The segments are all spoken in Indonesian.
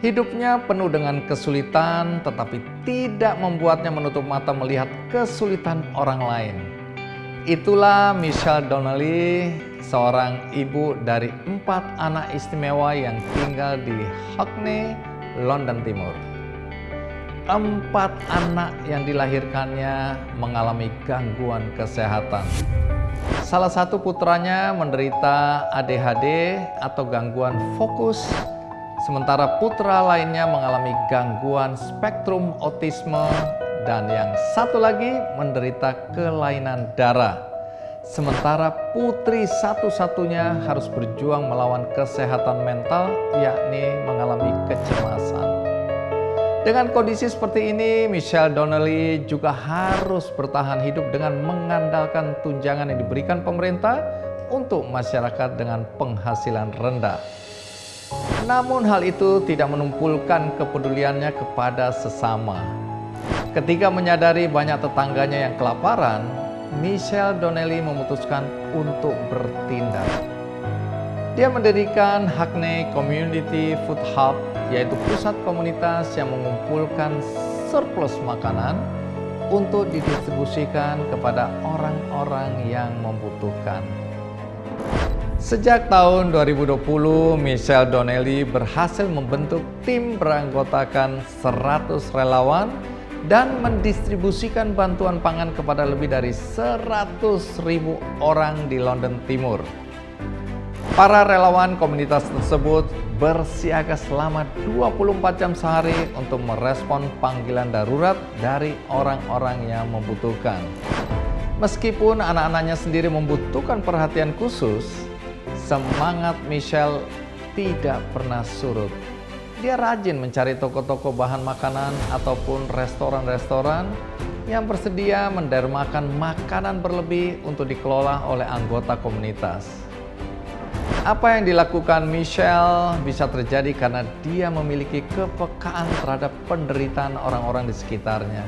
Hidupnya penuh dengan kesulitan, tetapi tidak membuatnya menutup mata melihat kesulitan orang lain. Itulah Michelle Donnelly, seorang ibu dari 4 anak istimewa yang tinggal di Hackney, London Timur. 4 anak yang dilahirkannya mengalami gangguan kesehatan. Salah satu putranya menderita ADHD atau gangguan fokus, sementara putra lainnya mengalami gangguan spektrum autisme, dan yang satu lagi menderita kelainan darah. Sementara putri satu-satunya harus berjuang melawan kesehatan mental, yakni mengalami kecemasan. Dengan kondisi seperti ini, Michelle Donnelly juga harus bertahan hidup dengan mengandalkan tunjangan yang diberikan pemerintah untuk masyarakat dengan penghasilan rendah. Namun hal itu tidak menumpulkan kepeduliannya kepada sesama. Ketika menyadari banyak tetangganya yang kelaparan, Michelle Donnelly memutuskan untuk bertindak. Dia mendirikan Hackney Community Food Hub, yaitu pusat komunitas yang mengumpulkan surplus makanan untuk didistribusikan kepada orang-orang yang membutuhkan. Sejak tahun 2020, Michelle Donnelly berhasil membentuk tim beranggotakan 100 relawan dan mendistribusikan bantuan pangan kepada lebih dari 100.000 orang di London Timur. Para relawan komunitas tersebut bersiaga selama 24 jam sehari untuk merespon panggilan darurat dari orang-orang yang membutuhkan. Meskipun anak-anaknya sendiri membutuhkan perhatian khusus, semangat Michelle tidak pernah surut. Dia rajin mencari toko-toko bahan makanan ataupun restoran-restoran yang bersedia mendermakan makanan berlebih untuk dikelola oleh anggota komunitas. Apa yang dilakukan Michelle bisa terjadi karena dia memiliki kepekaan terhadap penderitaan orang-orang di sekitarnya.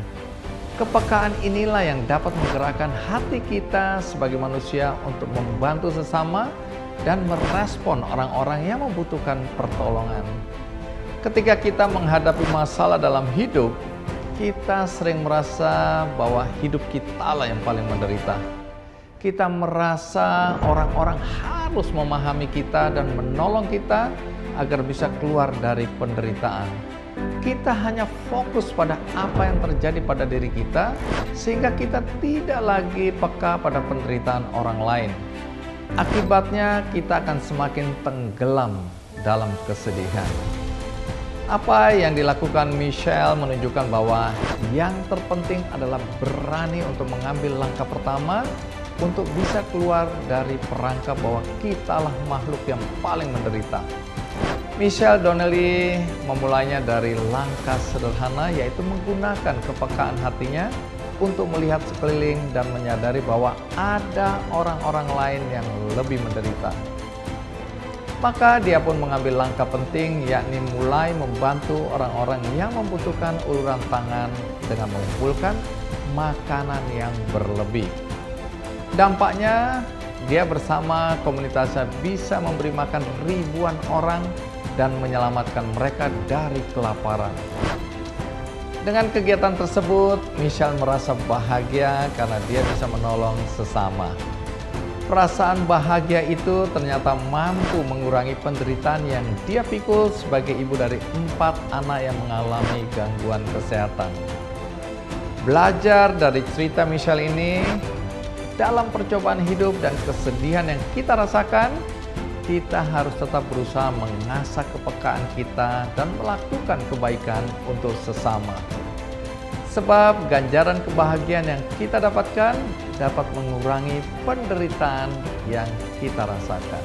Kepekaan inilah yang dapat menggerakkan hati kita sebagai manusia untuk membantu sesama dan merespon orang-orang yang membutuhkan pertolongan. Ketika kita menghadapi masalah dalam hidup, kita sering merasa bahwa hidup kita lah yang paling menderita. Kita merasa orang-orang harus memahami kita dan menolong kita agar bisa keluar dari penderitaan. Kita hanya fokus pada apa yang terjadi pada diri kita, sehingga kita tidak lagi peka pada penderitaan orang lain. Akibatnya kita akan semakin tenggelam dalam kesedihan. Apa yang dilakukan Michelle menunjukkan bahwa yang terpenting adalah berani untuk mengambil langkah pertama untuk bisa keluar dari perangkap bahwa kitalah makhluk yang paling menderita. Michelle Donnelly memulainya dari langkah sederhana, yaitu menggunakan kepekaan hatinya untuk melihat sekeliling dan menyadari bahwa ada orang-orang lain yang lebih menderita. Maka dia pun mengambil langkah penting, yakni mulai membantu orang-orang yang membutuhkan uluran tangan dengan mengumpulkan makanan yang berlebih. Dampaknya, dia bersama komunitasnya bisa memberi makan ribuan orang dan menyelamatkan mereka dari kelaparan. Dengan kegiatan tersebut, Michelle merasa bahagia karena dia bisa menolong sesama. Perasaan bahagia itu ternyata mampu mengurangi penderitaan yang dia pikul sebagai ibu dari 4 anak yang mengalami gangguan kesehatan. Belajar dari cerita Michelle ini, dalam percobaan hidup dan kesedihan yang kita rasakan, kita harus tetap berusaha mengasah kepekaan kita dan melakukan kebaikan untuk sesama. Sebab ganjaran kebahagiaan yang kita dapatkan dapat mengurangi penderitaan yang kita rasakan.